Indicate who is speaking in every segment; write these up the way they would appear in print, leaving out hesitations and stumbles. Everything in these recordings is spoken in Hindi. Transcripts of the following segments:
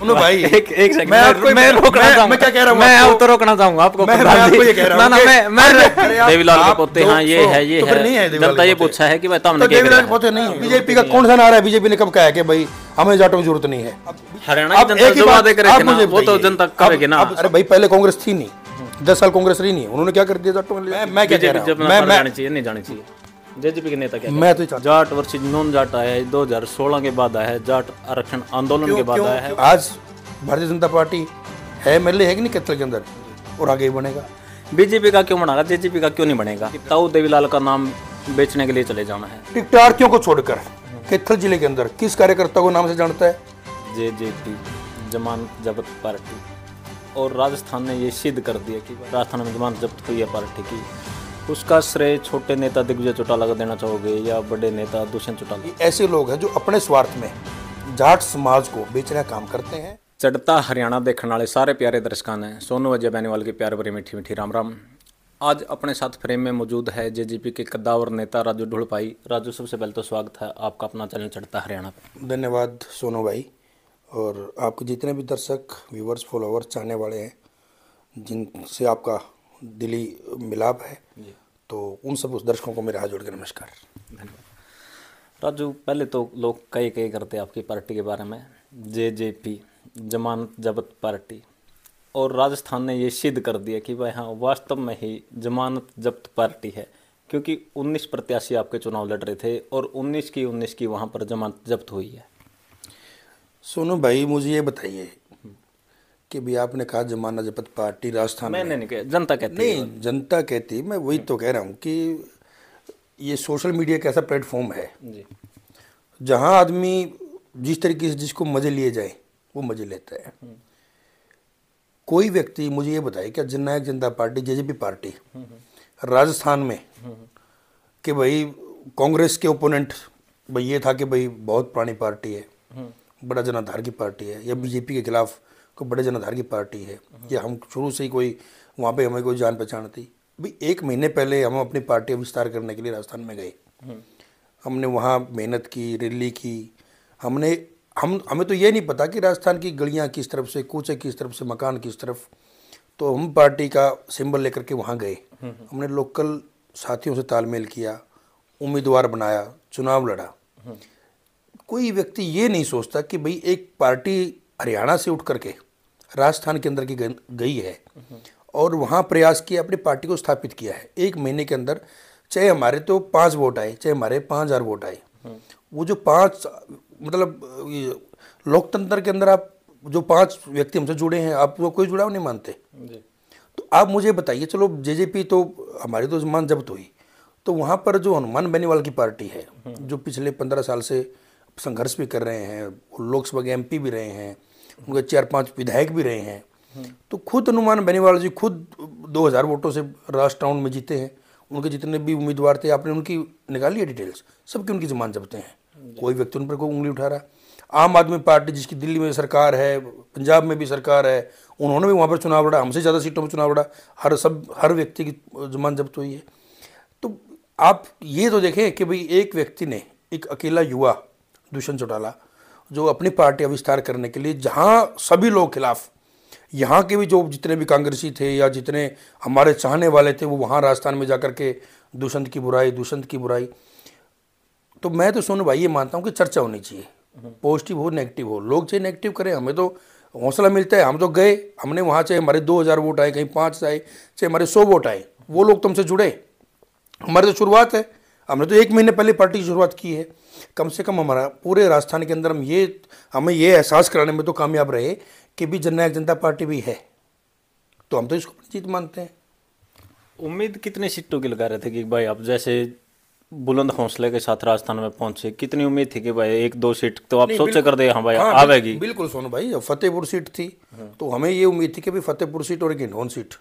Speaker 1: सुनो भाई,
Speaker 2: एक सेकंड,
Speaker 1: मैं रोकना चाहूंगा। मैं क्या कह रहा हूँ?
Speaker 2: मैं अब तो रोकना चाहूंगा आपको।
Speaker 1: मैं आपको ये कह रहा हूँ
Speaker 2: ना मैं देवीलाल के पोते, हाँ ये है, ये
Speaker 1: तो फिर नहीं
Speaker 2: है।
Speaker 1: देवीलाल
Speaker 2: जनता
Speaker 1: के
Speaker 2: ये
Speaker 1: पोते।
Speaker 2: पूछा है कि भाई तुमने
Speaker 1: तो
Speaker 2: क्या
Speaker 1: देवीलाल के
Speaker 2: करा
Speaker 1: पोते
Speaker 2: है?
Speaker 1: नहीं, बीजेपी का कौन सा नारा है? बीजेपी ने कब कहा है कि भाई हमें जाटों की जरूरत नहीं है?
Speaker 2: हरियाणा की जनता जो वादे करे थे ना, वो तो जनता करेगी ना।
Speaker 1: अरे भाई पहले कांग्रेस थी नहीं, 10 साल कांग्रेस रही नहीं, उन्होंने क्या कर दिया जाटों के लिए? मैं क्या कह रहा हूं? मैं
Speaker 2: जानी चाहिए, नहीं जानी चाहिए। जेजेपी के नेता क्या
Speaker 1: मैं तो
Speaker 2: जाट वर्सेस नॉन जाट आया है, 2016 के बाद आया है, जाट आरक्षण आंदोलन के बाद आया है।
Speaker 1: आज भारतीय जनता पार्टी है, मेले है कि नहीं कैथल के अंदर, और आगे ही बनेगा।
Speaker 2: बीजेपी का क्यों बनेगा, जेजेपी का क्यों नहीं बनेगा? ताऊ देवीलाल का नाम बेचने के लिए चले जाना है।
Speaker 1: टिकटार्थियों को छोड़कर कैथल जिले के अंदर किस कार्यकर्ता को नाम से जानता है?
Speaker 2: जेजेपी जमानत जब्त पार्टी, और राजस्थान ने ये सिद्ध कर दिया कि राजस्थान में जमानत जब्त हुई है पार्टी की। उसका श्रेय छोटे नेता दिग्विजय चौटाला को देना चाहोगे या बड़े नेता दुष्यंत चौटाला?
Speaker 1: ऐसे लोग हैं जो अपने स्वार्थ में जाट समाज को बेचने का काम करते हैं।
Speaker 2: चढ़ता हरियाणा देखने वाले सारे प्यारे दर्शकों ने सोनू अजय बैनीवाल की प्यार भरी मीठी मीठी राम राम। आज अपने साथ फ्रेम में मौजूद है जेजेपी के कद्दावर नेता राजू ढुलपाई। राजू, सबसे पहले तो स्वागत है आपका अपना चैनल चढ़ता हरियाणा पे।
Speaker 1: धन्यवाद सोनू भाई, और आपके जितने भी दर्शक, व्यूवर्स, फॉलोअर्स, चाहने वाले हैं जिनसे आपका दिली मिलाप है, तो उन सब उस दर्शकों को मेरे हाथ जोड़ के नमस्कार।
Speaker 2: धन्यवाद। राजू, पहले तो लोग कई करते हैं आपकी पार्टी के बारे में, जेजेपी जमानत जब्त पार्टी, और राजस्थान ने ये सिद्ध कर दिया कि भाई हाँ वास्तव में ही जमानत जब्त पार्टी है, क्योंकि 19 प्रत्याशी आपके चुनाव लड़ रहे थे और 19 की वहाँ पर जमानत जब्त हुई है।
Speaker 1: सोनू भाई, मुझे ये बताइए कि भी आपने कहा जमानत जब्त पार्टी राजस्थान में,
Speaker 2: मैंने नहीं कहा, जनता कहती है।
Speaker 1: नहीं, जनता कहती, मैं वही तो कह रहा हूँ कि ये सोशल मीडिया एक ऐसा प्लेटफॉर्म है
Speaker 2: जी,
Speaker 1: जहाँ आदमी जिस तरीके से जिसको मजे लिए जाए वो मजे लेता है। कोई व्यक्ति मुझे ये बताए कि जननायक जनता पार्टी, जेजेपी पार्टी राजस्थान में कि भाई कांग्रेस के ओपोनेंट भाई ये था कि भाई बहुत पुरानी पार्टी है, बड़ा जनाधार की पार्टी है, या बीजेपी के खिलाफ कोई बड़े जनाधार की पार्टी है, या हम शुरू से ही कोई वहाँ पे हमें कोई जान पहचान थी। भाई 1 महीने पहले हम अपनी पार्टी विस्तार करने के लिए राजस्थान में गए, हमने वहाँ मेहनत की, रैली की, हमें तो ये नहीं पता कि राजस्थान की गलियाँ किस तरफ से, कूचे किस तरफ से, मकान किस तरफ, तो हम पार्टी का सिंबल लेकर के वहाँ गए। हमने लोकल साथियों से तालमेल किया, उम्मीदवार बनाया, चुनाव लड़ा। कोई व्यक्ति ये नहीं सोचता कि भाई एक पार्टी हरियाणा से उठ करके राजस्थान के अंदर की गई है और वहाँ प्रयास किया, अपनी पार्टी को स्थापित किया है। 1 महीने के अंदर चाहे हमारे तो 5 वोट आए, चाहे हमारे 5000 वोट आए, वो जो 5 मतलब लोकतंत्र के अंदर आप जो 5 व्यक्ति हमसे जुड़े हैं, आप वो कोई जुड़ाव नहीं मानते जी। तो आप मुझे बताइए, चलो जेजेपी तो हमारी तो जमानत जब्त हुई, तो वहाँ पर जो हनुमान बेनीवाल की पार्टी है, जो पिछले 15 साल से संघर्ष भी कर रहे हैं, लोकसभा के MP भी रहे हैं, उनके 4-5 विधायक भी रहे हैं, तो खुद हनुमान बेनीवाल जी खुद 2000 वोटों से राष्ट्र राउंड में जीते हैं। उनके जितने भी उम्मीदवार थे, आपने उनकी निकाली है डिटेल्स, सबकी उनकी जमानत जब्त हैं, कोई व्यक्ति उन पर कोई उंगली उठा रहा। आम आदमी पार्टी जिसकी दिल्ली में सरकार है, पंजाब में भी सरकार है, उन्होंने भी वहाँ पर चुनाव लड़ा, हमसे ज़्यादा सीटों में चुनाव लड़ा, हर व्यक्ति की जमानत जब्त हुई है। तो आप ये तो देखें कि भाई एक व्यक्ति ने, एक अकेला युवा दुष्यंत चौटाला, जो अपनी पार्टी विस्तार करने के लिए, जहाँ सभी लोग खिलाफ, यहाँ के भी जो जितने भी कांग्रेसी थे या जितने हमारे चाहने वाले थे, वो वहाँ राजस्थान में जाकर के दुष्यंत की बुराई। तो मैं तो सोनू भाई ये मानता हूँ कि चर्चा होनी चाहिए, पॉजिटिव हो नेगेटिव हो, लोग चाहे नेगेटिव करें, हमें तो हौसला मिलता है। हम तो गए, हमने वहाँ चाहे हमारे 2000 वोट आए, कहीं 5 आए, चाहे हमारे 100 वोट आए, वो लोग तुमसे जुड़े, हमारी तो शुरुआत है। हमने तो 1 महीने पहले पार्टी की शुरुआत की है। कम से कम हमारा पूरे राजस्थान के अंदर हमें ये एहसास कराने में तो कामयाब रहे कि भी जननायक जनता पार्टी भी है, तो हम तो इसको अपनी जीत मानते हैं।
Speaker 2: उम्मीद कितनी सीटों की लगा रहे थे कि भाई आप जैसे बुलंद हौसले के साथ राजस्थान में पहुंचे, कितनी उम्मीद थी कि भाई 1-2 सीट तो आप सोचे कर दे हाँ भाई आवेगी?
Speaker 1: बिल्कुल सोनू भाई, फतेहपुर सीट थी, तो हमें ये उम्मीद थी कि भाई फतेहपुर सीट और एक हिंडौन सीट,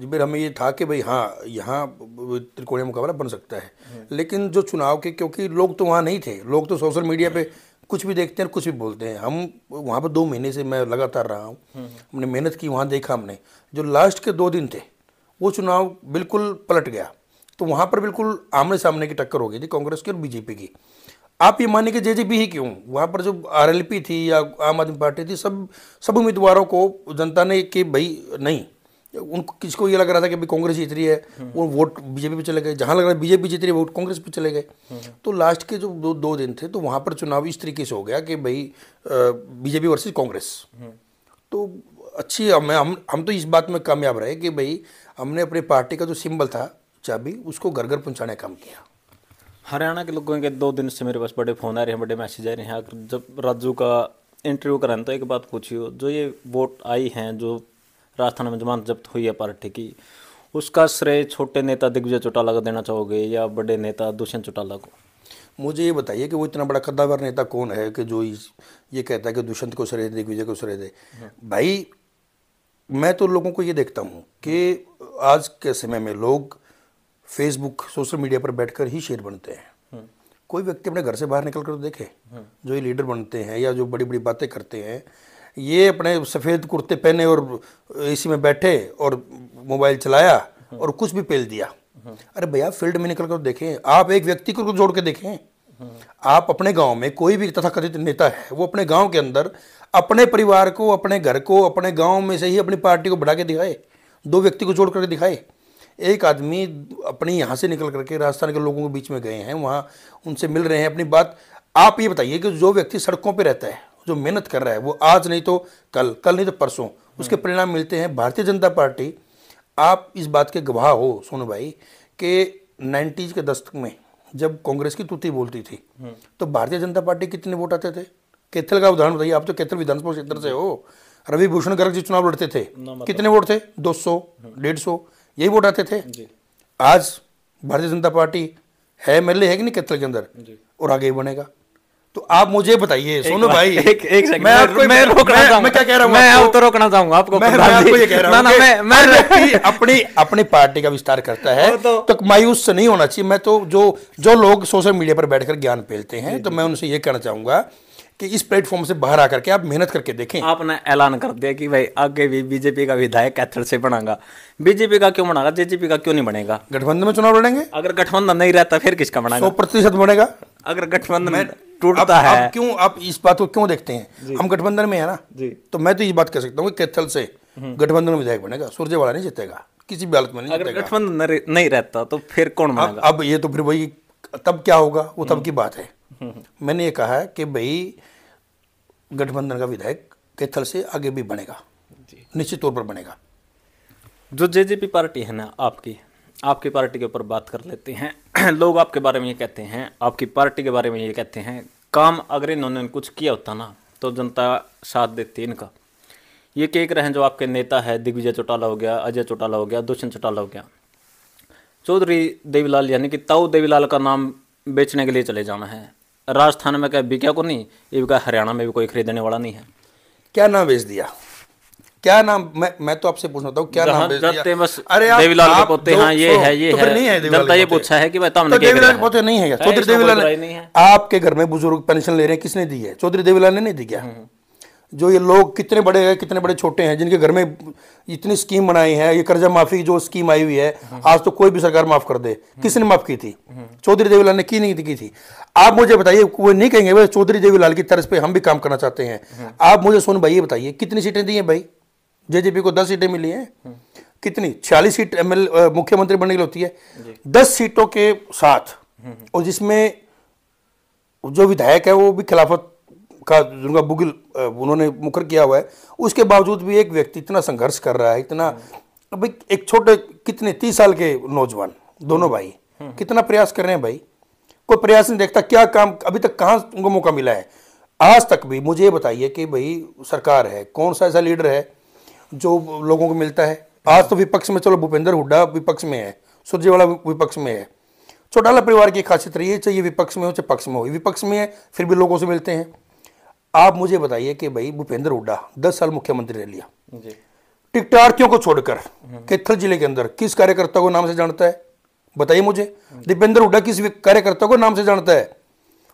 Speaker 1: फिर हमें ये था कि भाई हाँ यहाँ त्रिकोणीय मुकाबला बन सकता है। लेकिन जो चुनाव के, क्योंकि लोग तो वहाँ नहीं थे, लोग तो सोशल मीडिया पे कुछ भी देखते हैं, कुछ भी बोलते हैं। हम वहाँ पर 2 महीने से मैं लगातार रहा हूँ, हमने मेहनत की, वहाँ देखा हमने, जो लास्ट के 2 दिन थे वो चुनाव बिल्कुल पलट गया। तो वहाँ पर बिल्कुल आमने सामने की टक्कर हो गई थी कांग्रेस की और बीजेपी की। आप ये मानिए कि जेजेपी ही क्यों, वहाँ पर जो आरएलपी थी या आम आदमी पार्टी थी, सब उम्मीदवारों को जनता ने कि भाई नहीं, उनको किसको ये लग रहा था कि भाई कांग्रेस जीत रही है, वो वोट बीजेपी पे चले गए, जहाँ लग रहा है बीजेपी जीत रही है वोट कांग्रेस पे चले गए। तो लास्ट के जो दो दिन थे तो वहाँ पर चुनाव इस तरीके से हो गया कि भाई बीजेपी वर्सेस कांग्रेस। तो अच्छी हम तो इस बात में कामयाब रहे कि भाई हमने अपनी पार्टी का जो सिंबल था चाबी, उसको घर घर पहुँचाने का काम किया।
Speaker 2: हरियाणा के लोगों के 2 दिन से मेरे पास बड़े फ़ोन आ रहे हैं, बड़े मैसेज आ रहे हैं। अगर जब राजू का इंटरव्यू कराएं तो एक बात पूछिए, जो ये वोट आई हैं, जो राजस्थान में जमानत जब्त हुई है पार्टी की, उसका श्रेय छोटे नेता दिग्विजय चौटाला को देना चाहोगे या बड़े नेता दुष्यंत चौटाला को?
Speaker 1: मुझे ये बताइए कि वो इतना बड़ा कद्दावर नेता कौन है कि जो ये कहता है कि दुष्यंत को श्रेय दे, दिग्विजय को श्रेय दे। भाई मैं तो लोगों को ये देखता हूँ कि आज के समय में लोग फेसबुक सोशल मीडिया पर बैठकर ही शेर बनते हैं। कोई व्यक्ति अपने घर से बाहर निकल कर तो देखे, जो ये लीडर बनते हैं या जो बड़ी बड़ी बातें करते हैं, ये अपने सफ़ेद कुर्ते पहने और एसी में बैठे और मोबाइल चलाया और कुछ भी पेल दिया। अरे भैया फील्ड में निकल कर देखें, आप एक व्यक्ति को जोड़ के देखें। आप अपने गांव में कोई भी तथाकथित नेता है, वो अपने गांव के अंदर अपने परिवार को, अपने घर को, अपने गांव में से ही अपनी पार्टी को बढ़ा के दिखाए, 2 व्यक्ति को जोड़ करके दिखाए। एक आदमी अपनी यहाँ से निकल करके राजस्थान के लोगों के बीच में गए हैं, वहाँ उनसे मिल रहे हैं, अपनी बात। आप ये बताइए कि जो व्यक्ति सड़कों पे रहता है, जो मेहनत कर रहा है, वो आज नहीं तो कल नहीं तो परसों उसके परिणाम मिलते हैं। भारतीय जनता पार्टी, आप इस बात के गवाह हो सोनू भाई कि 90s के दशक में जब कांग्रेस की तूती बोलती थी तो भारतीय जनता पार्टी कितने वोट आते थे? कैथल का उदाहरण बताइए, आप तो कैथल विधानसभा क्षेत्र से हो। रवि भूषण गर्ग जी चुनाव लड़ते थे, कितने वोट थे? 200, 150, यही वोट आते थे। आज भारतीय जनता पार्टी है, एमएलए है कि नहीं कैथल के अंदर, और आगे बनेगा। तो आप मुझे बताइए सोनू भाई,
Speaker 2: एक सेकंड,
Speaker 1: मैं क्या कह रहा हूँ,
Speaker 2: मैं अब तो रोकना चाहूंगा आपको।
Speaker 1: मैं आपको ये कह रहा हूँ, मैं अपनी पार्टी का विस्तार करता है तो मायूस नहीं होना चाहिए। मैं तो जो लोग सोशल मीडिया पर बैठकर ज्ञान फैलते हैं, तो मैं उनसे ये कहना चाहूंगा कि इस प्लेटफॉर्म से बाहर आकर के आप मेहनत करके देखें।
Speaker 2: आपने ऐलान कर दिया कि भाई आगे भी बीजेपी का विधायक कैथल से बनागा। बीजेपी का क्यों बनागा, जेजेपी का क्यों नहीं बनेगा?
Speaker 1: गठबंधन में चुनाव लड़ेंगे।
Speaker 2: अगर गठबंधन नहीं रहता फिर किसका बनेगा?
Speaker 1: 100% बनेगा।
Speaker 2: अगर गठबंधन टूटता है,
Speaker 1: अब क्यों आप इस बात को क्यों देखते हैं? हम गठबंधन में है ना जी। तो मैं तो ये बात कह सकता हूँ कि कैथल से गठबंधन में विधायक बनेगा, सुरजेवाला नहीं जीतेगा, किसी भी हालत में नहीं जीतेगा।
Speaker 2: अगर गठबंधन नहीं रहता तो फिर कौन बनेगा?
Speaker 1: अब ये तो फिर वही, तब क्या होगा वो तब की बात है। मैंने ये कहा है कि भाई गठबंधन का विधायक कैथल से आगे भी बनेगा, निश्चित तौर पर बनेगा।
Speaker 2: जो जेजेपी पार्टी है ना, आपकी पार्टी के ऊपर बात कर लेते हैं। लोग आपके बारे में ये कहते हैं, आपकी पार्टी के बारे में ये कहते हैं, काम अगर इन्होंने कुछ किया होता ना तो जनता साथ देती इनका। ये कह रहे हैं जो आपके नेता है, दिग्विजय चौटाला हो गया, अजय चौटाला हो गया, दुष्यंत चौटाला हो गया, चौधरी देवीलाल यानी कि ताऊ देवीलाल का नाम बेचने के लिए चले जाना है। राजस्थान में क्या बिका को नहीं, ये क्या हरियाणा में भी कोई खरीदने वाला नहीं है।
Speaker 1: क्या नाम बेच दिया? क्या नाम? मैं तो आपसे पूछना हूँ, क्या नाम बेच दिया?
Speaker 2: बस देवीलाल के पोते, हाँ ये है, जनता ये पूछा है कि भाई तब
Speaker 1: देवीलाल के पोते नहीं है। चौधरी देवीलाल आपके घर में बुजुर्ग पेंशन ले रहे हैं, किसने दी है? चौधरी देवीलाल ने नहीं दी क्या? जो ये लोग कितने बड़े हैं, कितने बड़े छोटे हैं, जिनके घर में इतनी स्कीम बनाई है, ये कर्जा माफी जो स्कीम आई हुई है, आज तो कोई भी सरकार माफ कर दे, किसने माफ की थी? चौधरी देवीलाल ने की नहीं की थी? आप मुझे बताइए, वो नहीं कहेंगे भाई चौधरी देवीलाल की तर्ज पे हम भी काम करना चाहते हैं। आप मुझे सोनू भाई ये बताइए, कितनी सीटें दी हैं भाई? जेजेपी को 10 सीटें मिली हैं। कितनी? 46 सीट मुख्यमंत्री बनने के लिए होती है। 10 सीटों के साथ, और जिसमें जो विधायक है वो भी खिलाफत का जिनका बुगिल उन्होंने मुकर किया हुआ है, उसके बावजूद भी एक व्यक्ति इतना संघर्ष कर रहा है, इतना भाई एक छोटे कितने 30 साल के नौजवान दोनों भाई कितना प्रयास कर रहे हैं भाई, कोई प्रयास नहीं देखता। क्या काम अभी तक कहाँ उनको मौका मिला है? आज तक भी मुझे बताइए कि भाई सरकार है, कौन सा ऐसा लीडर है जो लोगों को मिलता है? आज तो विपक्ष में, चलो भूपेंद्र हुड्डा विपक्ष में है, सुरजेवाला विपक्ष में है, चौटाला परिवार की खासियत रही है, चाहे विपक्ष में हो चाहे पक्ष में हो, विपक्ष में है फिर भी लोगों से मिलते हैं। आप मुझे बताइए कि भाई भूपेंद्र हुड्डा 10 साल मुख्यमंत्री रह लिया, टिकटार्थियों को छोड़कर कैथल जिले के अंदर किस कार्यकर्ता को नाम से जानता है? बताइए मुझे। दीपेंद्र हुड्डा किस कार्यकर्ता को नाम से जानता है?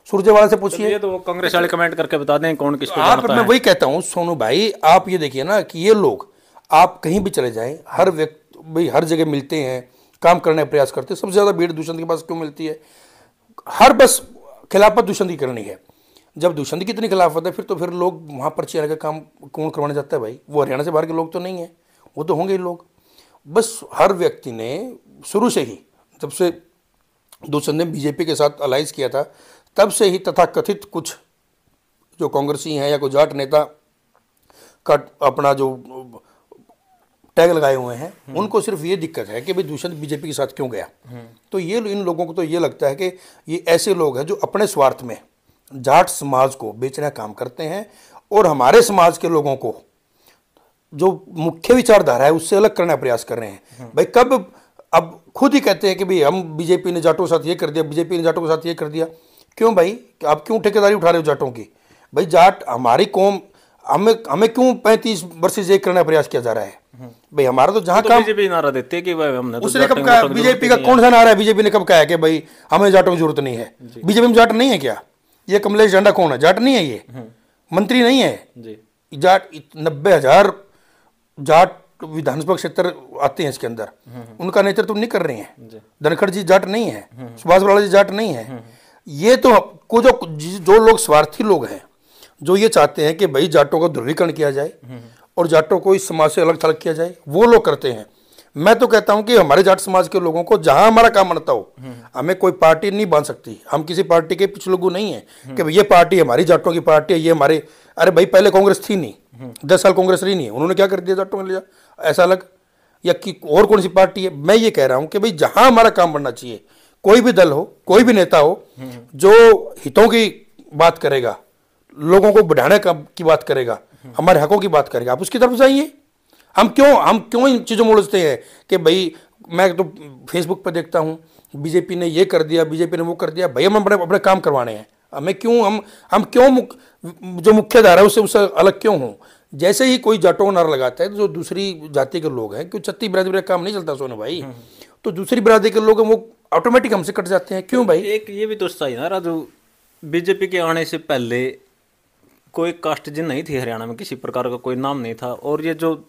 Speaker 1: सुरजेवाला से पूछिए।
Speaker 2: तो वो कांग्रेस वाले कमेंट करके बता दें कौन किसको
Speaker 1: जानता है। मैं वही कहता हूं सोनू भाई, आप ये देखिए ना कि ये लोग, आप कहीं भी चले जाएं, हर व्यक्ति भाई हर जगह मिलते हैं, काम करने का प्रयास करते हैं। सबसे ज्यादा भीड़ दुष्यंत के पास क्यों मिलती है? हर बस खिलाफत दुष्यंत की करनी है। जब दुष्यंत की इतनी खिलाफत है, फिर तो फिर लोग वहाँ पर्ची आने का काम कौन करवाने जाता है भाई? वो हरियाणा से बाहर के लोग तो नहीं है, वो तो होंगे ही लोग। बस हर व्यक्ति ने शुरू से ही, जब से दुष्यंत ने बीजेपी के साथ अलाइंस किया था, तब से ही तथाकथित कुछ जो कांग्रेसी हैं या कोई जाट नेता का अपना जो टैग लगाए हुए हैं, उनको सिर्फ ये दिक्कत है कि भाई दुष्यंत बीजेपी के साथ क्यों गया। तो ये इन लोगों को तो ये लगता है कि ये ऐसे लोग हैं जो अपने स्वार्थ में जाट समाज को बेचने का काम करते हैं और हमारे समाज के लोगों को जो मुख्य विचारधारा है उससे अलग करने का प्रयास कर रहे हैं। भाई कब, अब खुद ही कहते हैं कि भाई हम बीजेपी ने जाटों के साथ ये कर दिया, बीजेपी ने जाटों के साथ ये कर दिया। क्यों भाई? आप क्यों ठेकेदारी उठा रहे हो जाटों की? भाई जाट हमारी कौम, हमें क्यों 35 वर्ष से करने का प्रयास किया जा रहा है? भाई हमारा तो जहां काम,
Speaker 2: बीजेपी नारा देते हैं कि भाई हमने तो
Speaker 1: उसने कब कहा? बीजेपी का कौन सा नारा है? बीजेपी ने कब कहा है कि भाई हमें जाटों की जरूरत नहीं है? बीजेपी में जाट नहीं है क्या? ये कमलेश झंडा कौन है? जाट नहीं है, ये मंत्री नहीं है
Speaker 2: जी।
Speaker 1: जाट। 90,000 जाट विधानसभा क्षेत्र आते हैं इसके अंदर, उनका नेतृत्व नहीं कर रहे हैं। धनखड़ जी जाट नहीं है, सुभाष बराला जी जाट नहीं है। ये तो को जो लोग स्वार्थी लोग हैं, जो ये चाहते हैं कि भाई जाटों का ध्रुवीकरण किया जाए और जाटों को इस समाज से अलग थलग किया जाए, वो लोग करते हैं। मैं तो कहता हूं कि हमारे जाट समाज के लोगों को जहां हमारा काम बनता हो, हमें कोई पार्टी नहीं बांध सकती। हम किसी पार्टी के पिछलोगू नहीं है कि भाई ये पार्टी हमारी जाटों की पार्टी है, ये हमारे, अरे भाई पहले कांग्रेस थी नहीं, 10 साल कांग्रेस रही नहीं है, उन्होंने क्या कर दिया जाटों में लिया ऐसा अलग? या कि और कौन सी पार्टी है? मैं ये कह रहा हूं कि भाई जहां हमारा काम बनना चाहिए, कोई भी दल हो, कोई भी नेता हो, जो हितों की बात करेगा, लोगों को बढ़ाने की बात करेगा, हमारे हकों की बात करेगा, आप उसकी तरफ जाइए। हम क्यों इन चीज़ों में उलझते हैं कि भाई मैं तो फेसबुक पर देखता हूँ बीजेपी ने ये कर दिया, बीजेपी ने वो कर दिया। भाई हम अपने काम करवाने हैं, हमें क्यों, हम क्यों जो मुख्य धारा है उससे अलग क्यों हों? जैसे ही कोई जाटों का नारा लगाता है तो जो दूसरी जाति के लोग हैं, क्यों छत्ती बिरादरी का काम नहीं चलता सोने भाई, तो दूसरी बिरादरी के लोग हैं वो ऑटोमेटिक हमसे कट जाते हैं। क्यों भाई?
Speaker 2: एक ये भी तो सही ना राजू, बीजेपी के आने से पहले कोई कास्ट जिन नहीं थी हरियाणा में, किसी प्रकार का कोई नाम नहीं था। और ये जो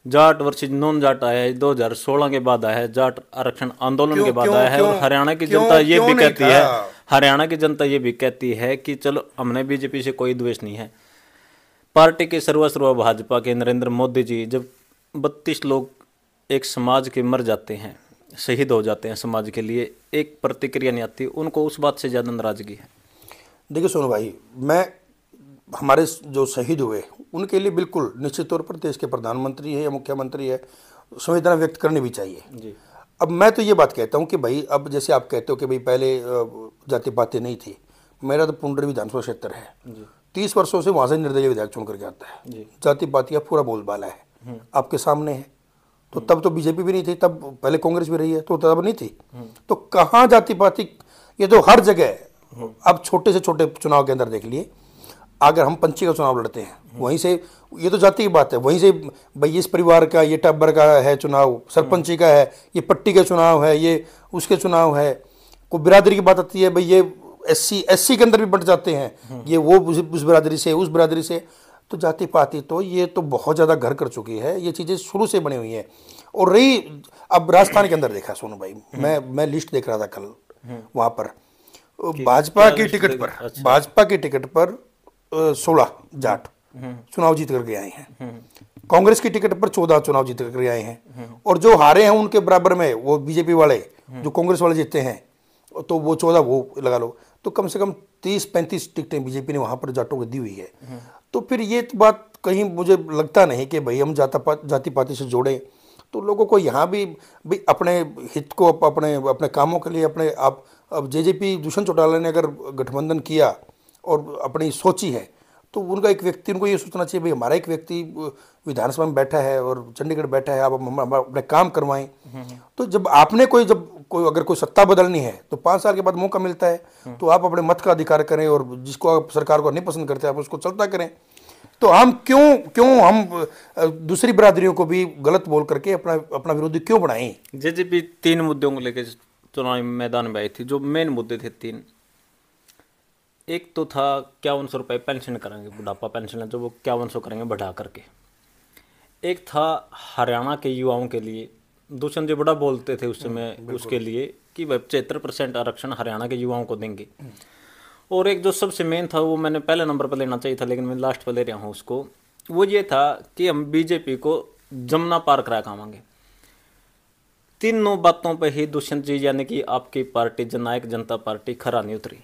Speaker 2: जाट वर्सेज नॉन जाट आया है 2016 के बाद आया है, जाट आरक्षण आंदोलन के बाद आया है। और हरियाणा की जनता ये भी कहती है, हरियाणा की जनता ये भी कहती है कि चलो हमने बीजेपी से कोई द्वेष नहीं है। पार्टी के सर्वस्व भाजपा के नरेंद्र मोदी जी, जब 32 लोग एक समाज के मर जाते हैं, शहीद हो जाते हैं समाज के लिए, एक प्रतिक्रिया नहीं आती, उनको उस बात से ज़्यादा नाराजगी है।
Speaker 1: देखिए सोनू भाई, मैं हमारे जो शहीद हुए उनके लिए बिल्कुल निश्चित तौर पर देश के प्रधानमंत्री है या मुख्यमंत्री है, संवेदना व्यक्त करनी भी चाहिए जी। अब मैं तो ये बात कहता हूँ कि भाई अब जैसे आप कहते हो कि भाई पहले जाति पाति नहीं थी, मेरा तो पुंडरी विधानसभा क्षेत्र है, 30 वर्षों से वहाँ से निर्दलीय विधायक चुन करके आता है। जाति पाति का पूरा बोलबाला है, आपके सामने है। तो तब तो बीजेपी भी नहीं थी, तब पहले कांग्रेस भी रही है, तो तब नहीं थी। तो कहाँ जाति पाति, ये तो हर जगह। अब छोटे से छोटे चुनाव के अंदर देख लिए, अगर हम पंची का चुनाव लड़ते हैं, वहीं से, ये तो जाति की बात है, वहीं से भाई इस परिवार का, ये टब्बर का है चुनाव, सरपंची का है, ये पट्टी का चुनाव है, ये उसके चुनाव है। कोई बिरादरी की बात आती है, भाई ये एससी के अंदर भी बट जाते हैं, ये वो उस बिरादरी से, उस बिरादरी से। तो जाति पाति तो ये तो बहुत ज़्यादा घर कर चुकी है, ये चीज़ें शुरू से बनी हुई हैं। और रही, अब राजस्थान के अंदर देखा सोनू भाई, मैं लिस्ट देख रहा था कल, वहाँ पर भाजपा की टिकट पर 16 जाट चुनाव जीत करके आए हैं, कांग्रेस की टिकट पर 14 चुनाव जीत करके आए हैं, और जो हारे हैं उनके बराबर में वो बीजेपी वाले, जो कांग्रेस वाले जीते हैं, तो वो 14 वो लगा लो, तो कम से कम 30-35 टिकटें बीजेपी ने वहाँ पर जाटों को दी हुई है। तो फिर ये बात कहीं मुझे लगता नहीं कि भाई हम जाति पाति से जोड़ें। तो लोगों को यहाँ भी भाई अपने हित को, अपने कामों के लिए, अपने आप, अब जेजेपी दुष्यंत चौटाला ने अगर गठबंधन किया और अपनी सोची है, तो उनका एक व्यक्ति, उनको ये सोचना चाहिए भाई हमारा एक व्यक्ति विधानसभा में बैठा है और चंडीगढ़ बैठा है, आप हम अपने काम करवाएं। तो जब आपने अगर कोई सत्ता बदलनी है तो 5 साल के बाद मौका मिलता है, तो आप अपने मत का अधिकार करें, और जिसको आप सरकार को नहीं पसंद करते आप उसको चलता करें। तो हम क्यों हम दूसरी बिरादरियों को भी गलत बोल करके अपना विरोधी क्यों बनाएं?
Speaker 2: जेजेपी 3 मुद्दों को लेकर चुनावी मैदान में आई थी, जो मेन मुद्दे थे 3। एक तो था 5100 रुपये पेंशन करेंगे, बुढ़ापा पेंशन है जो वो 5100 करेंगे बढ़ा करके। एक था हरियाणा के युवाओं के लिए, दुष्यंत जी बड़ा बोलते थे उस समय उसके लिए कि 75% आरक्षण हरियाणा के युवाओं को देंगे। और एक जो सबसे मेन था वो मैंने पहले नंबर पर लेना चाहिए था, लेकिन मैं लास्ट पर ले रहा हूँ उसको, वो ये था कि हम बीजेपी को जमुना पार करा खावांगे। तीनों बातों पे ही दुष्यंत जी यानी कि आपकी पार्टी जननायक जनता पार्टी खरा नहीं उतरी।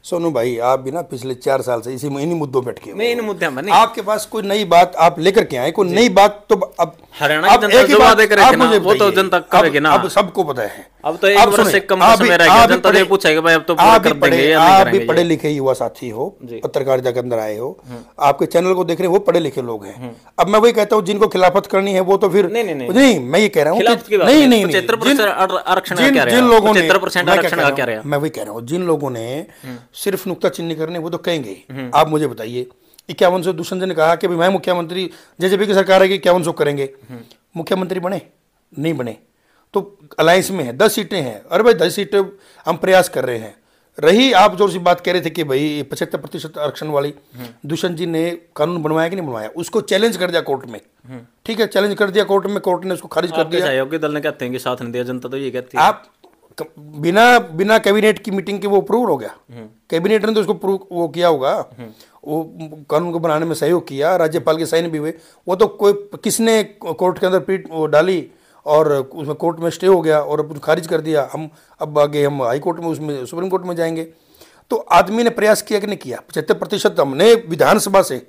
Speaker 1: सोनू भाई, आप भी ना पिछले 4 साल से इन्हीं मुद्दों पे अटके हुए
Speaker 2: मैं
Speaker 1: हो।
Speaker 2: इन मुद्दे में नहीं,
Speaker 1: आपके पास कोई नई बात आप लेकर के आए, कोई नई बात तो अब
Speaker 2: हरियाणा की जनता जो वादे करेगी ना वो तो जनता करेगी ना।
Speaker 1: अब सबको पता है।
Speaker 2: अब तो 1 वर्ष से कम का समय रह गया, जनता ने पूछेगा भाई अब तो पूरा कर देंगे या नहीं
Speaker 1: आप
Speaker 2: करेंगे।
Speaker 1: भी पढ़े लिखे युवा साथी हो, पत्रकारिता के अंदर आए हो, आपके चैनल को देख रहे हैं वो पढ़े लिखे लोग हैं। अब मैं वही कहता हूँ जिनको खिलाफत करनी है वो तो फिर नहीं, मैं ये कह रहा हूँ नहीं
Speaker 2: 75% आरक्षण का क्या
Speaker 1: जिन लोगों ने
Speaker 2: 75% आरक्षण का क्या रहा?
Speaker 1: मैं वही कह रहा हूँ, जिन लोगों ने सिर्फ नुक्ताचीनी करने वो तो कहेंगे। आप मुझे बताइए, 5100 दुष्यंत जी ने कहा कि मैं मुख्यमंत्री, जेजेपी की सरकार है कि 5100 करेंगे, मुख्यमंत्री बने नहीं बने, तो अलायंस में है 10 सीटें हैं। अरे भाई 10 सीटें हम प्रयास कर रहे हैं। रही आप जो सी बात कह रहे थे कि भाई 75% आरक्षण वाली, दुष्यंत जी ने कानून बनवाया कि नहीं बनवाया, उसको चैलेंज कर दिया कोर्ट में। ठीक है, चैलेंज कर दिया कोर्ट में, कोर्ट ने उसको खारिज कर दिया।
Speaker 2: सहयोगी दल ने कहते हैं कि साथ नहीं दिया, जनता तो ये कहती है।
Speaker 1: आप बिना कैबिनेट की मीटिंग के वो अप्रूव हो गया, कैबिनेट ने तो उसको वो किया होगा, वो कानून को बनाने में सहयोग किया, राज्यपाल के साइन भी हुए। वो तो कोई किसने कोर्ट के अंदर पीठ वो डाली और उसमें कोर्ट में स्टे हो गया और खारिज कर दिया। हम अब आगे हम हाई कोर्ट में, उसमें सुप्रीम कोर्ट में जाएंगे। तो आदमी ने प्रयास किया कि नहीं किया? 75% हमने विधानसभा से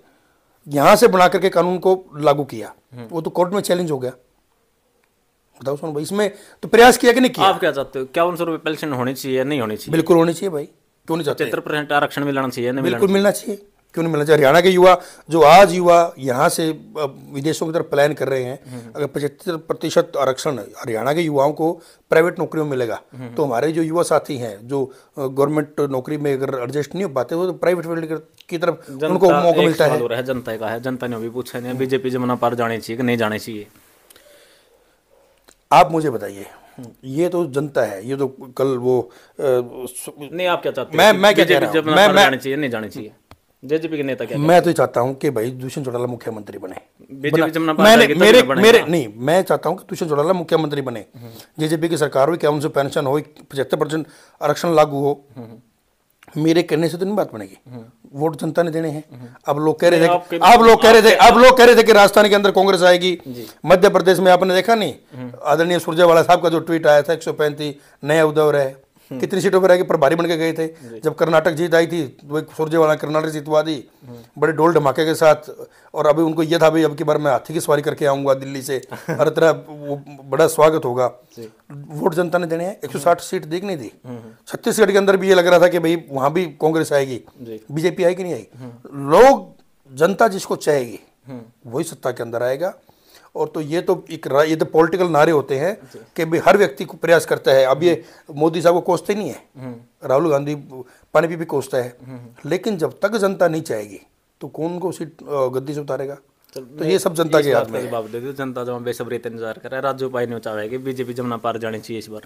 Speaker 1: यहाँ से बना करके कानून को लागू किया, वो तो कोर्ट में चैलेंज हो गया। बताओ सुनो भाई, इसमें तो प्रयास किया कि नहीं किया?
Speaker 2: आप क्या चाहते हो? 5100 रुपये पेंशन होनी चाहिए या नहीं होनी चाहिए?
Speaker 1: बिल्कुल होनी चाहिए भाई, क्यों नहीं चाहते?
Speaker 2: 75% आरक्षण मिलना चाहिए,
Speaker 1: बिल्कुल मिलना चाहिए, क्यों नहीं मिलना चाहिए? हरियाणा के युवा जो आज यहाँ से विदेशों की तरफ पलायन कर रहे हैं, अगर 75% आरक्षण हरियाणा के युवाओं को प्राइवेट नौकरियों में मिलेगा तो हमारे जो युवा साथी हैं जो गवर्नमेंट नौकरी में अगर एडजस्ट नहीं हो पाते वो तो प्राइवेट फील्ड की तरफ उनको मौका मिलता है।
Speaker 2: जनता का है, जनता ने भी पूछा नहीं बीजेपी जमुना पार जानी चाहिए कि नहीं जानी चाहिए?
Speaker 1: आप मुझे बताइए, ये तो जनता है, ये तो कल वो
Speaker 2: नहीं, आप क्या चाहते हैं?
Speaker 1: मैं क्या कह रहा हूं,
Speaker 2: जानी चाहिए नहीं जानी चाहिए? जेजेपी के नेता क्या?
Speaker 1: मैं तो चाहता हूं कि भाई दुष्यंत चौटाला मुख्यमंत्री बने। मैं चाहता हूं कि दुष्यंत चौटाला मुख्यमंत्री बने, जेजेपी की सरकार हो, 5100 पेंशन हो, 75% आरक्षण लागू हो। मेरे कहने से तो नहीं बात बनेगी, वोट जनता ने देने हैं। अब लोग कह रहे थे कि राजस्थान के अंदर कांग्रेस आएगी, मध्य प्रदेश में आपने देखा नहीं, आदरणीय सुरजेवाला साहब का जो ट्वीट आया था 135 नया उद्धव रहे, कितनी सीटों पर आएगी, प्रभारी बन के गए थे। जब कर्नाटक जीत आई थी तो सुरजेवाला कर्नाटक जीतवा दी बड़े ढोल धमाके के साथ, और अभी उनको यह था भाई अब की बार मैं हाथी की सवारी करके आऊंगा दिल्ली से, हर तरह वो बड़ा स्वागत होगा। वोट जनता ने देने हैं। 160 सीट दी नहीं दी? छत्तीसगढ़ के अंदर भी ये लग रहा था कि भाई वहां भी कांग्रेस आएगी, बीजेपी आएगी नहीं आएगी। लोग जनता जिसको चाहेगी वही सत्ता के अंदर आएगा। और तो ये तो पॉलिटिकल नारे होते हैं कि भाई हर व्यक्ति को प्रयास करता है। अब ये मोदी साहब को कोसते नहीं है, राहुल गांधी पानी भी कोसता है, लेकिन जब तक जनता नहीं चाहेगी तो कौन उनको सीट गद्दी से उतारेगा? तो ये सब जनता के हाथ में है।
Speaker 2: जवाब दे दो, जनता जब बेसब्री इंतजार कर रहा है। राज्य उपाय नहीं चाहेगी बीजेपी जमुना पार जानी चाहिए इस बार?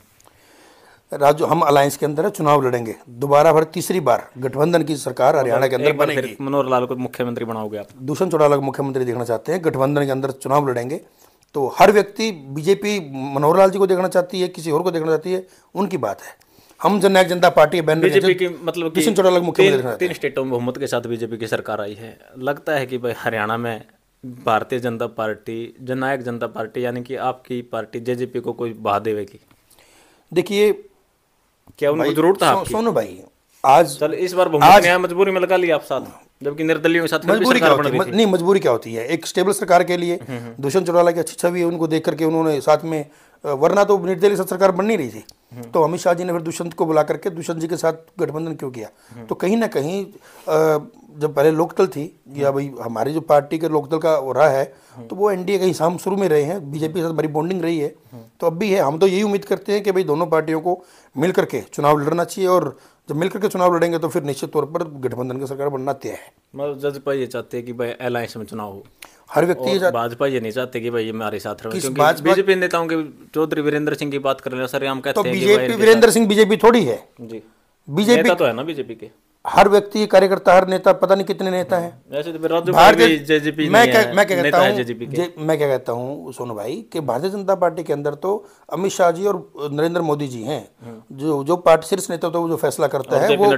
Speaker 1: राज्य हम अलायंस के अंदर चुनाव लड़ेंगे दोबारा, फिर तीसरी बार गठबंधन की सरकार हरियाणा के अंदर बनेगी।
Speaker 2: मनोहर लाल को मुख्यमंत्री बनाओगे आप?
Speaker 1: दुष्यंत चौटाला को मुख्यमंत्री देखना चाहते हैं, गठबंधन के अंदर चुनाव लड़ेंगे। तो हर व्यक्ति, बीजेपी मनोहर लाल जी को देखना चाहती है, किसी और को देखना चाहती है, उनकी बात है। हम जननायक जनता पार्टी
Speaker 2: बीजेपी की मतलब
Speaker 1: दुष्यंत चौटाला को मुख्यमंत्री देखना चाहते हैं।
Speaker 2: 3 स्टेटों में बहुमत के साथ बीजेपी की सरकार आई है। लगता है कि भाई हरियाणा में भारतीय जनता पार्टी, जननायक जनता पार्टी यानी कि आपकी पार्टी जेजेपी को कोई बहा देगी?
Speaker 1: देखिए,
Speaker 2: क्या उनको जरूरत था आपकी?
Speaker 1: सोनू भाई, आज
Speaker 2: चल इस बार बहुमत में मजबूरी में लगा लिया आप साथ, जबकि निर्दलीयों के साथ
Speaker 1: मजबूरी क्या होती है? नहीं, मजबूरी क्या होती है? एक स्टेबल सरकार के लिए दुष्यंत चौटाला की अच्छी छवि है, उनको देख करके उन्होंने साथ में, वरना तो निर्दलीय सरकार बन नहीं रही थी। तो अमित शाह जी ने फिर दुष्यंत को बुला करके दुष्यंत जी के साथ गठबंधन क्यों किया? तो कहीं ना कहीं जब पहले लोकदल थी या भाई हमारी जो पार्टी के लोकदल का रहा है, तो वो एनडीए का हिस्सा हम शुरू में रहे हैं, बीजेपी के साथ बड़ी बॉन्डिंग रही है, तो अब भी है। हम तो यही उम्मीद करते हैं कि भाई दोनों पार्टियों को मिल करके चुनाव लड़ना चाहिए, और जब मिल करके चुनाव लड़ेंगे तो फिर निश्चित तौर पर गठबंधन की सरकार बनना तय है।
Speaker 2: मतलब भाजपा ये चाहते हैं कि भाई अलायंस में चुनाव हो,
Speaker 1: हर व्यक्ति।
Speaker 2: भाजपा ये नहीं चाहते कि भाई ये हमारे साथ रहे, क्योंकि बीजेपी नेताओं के चौधरी वीरेंद्र सिंह की बात कर रहे हैं सर, हम कहते हैं कि
Speaker 1: बीजेपी, वीरेंद्र सिंह बीजेपी थोड़ी है
Speaker 2: जी,
Speaker 1: बीजेपी
Speaker 2: नेता तो है ना बीजेपी के।
Speaker 1: हर व्यक्ति, कार्यकर्ता, हर नेता, पता नहीं कितने नेता हैं।
Speaker 2: वैसे तो जेजेपी मैं
Speaker 1: क्या कहता हूँ सोनू भाई कि भारतीय जनता पार्टी के अंदर तो अमित शाह जी और नरेंद्र मोदी जी हैं, जो पार्टी शीर्ष नेता तो जो फैसला करता है वो,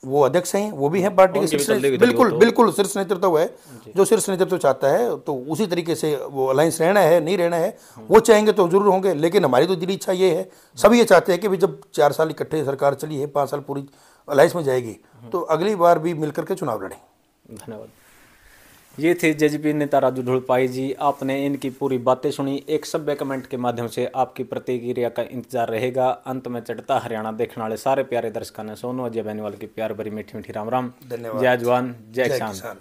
Speaker 1: वो अध्यक्ष हैं, वो भी हैं पार्टी के
Speaker 2: उनकी भी
Speaker 1: शीर्ष,
Speaker 2: तल्ली
Speaker 1: बिल्कुल
Speaker 2: तो
Speaker 1: बिल्कुल शीर्ष नेतृत्व है। जो शीर्ष नेतृत्व चाहता है तो उसी तरीके से वो अलायंस रहना है, नहीं रहना है वो चाहेंगे तो जरूर होंगे। लेकिन हमारी तो दिली इच्छा ये है, सभी ये चाहते हैं कि भाई जब 4 साल इकट्ठे सरकार चली है, 5 साल पूरी अलायंस में जाएगी, तो अगली बार भी मिलकर के चुनाव लड़ें।
Speaker 2: धन्यवाद। ये थे जेजेपी नेता राजू ढोलपाई जी। आपने इनकी पूरी बातें सुनी। एक सभ्य कमेंट के माध्यम से आपकी प्रतिक्रिया का इंतजार रहेगा। अंत में चढ़ता हरियाणा देखने वाले सारे प्यारे दर्शकों ने सोनू अजय बेनीवाल की प्यार भरी मीठी मीठी राम राम।
Speaker 1: धन्यवाद।
Speaker 2: जय जवान जय किसान।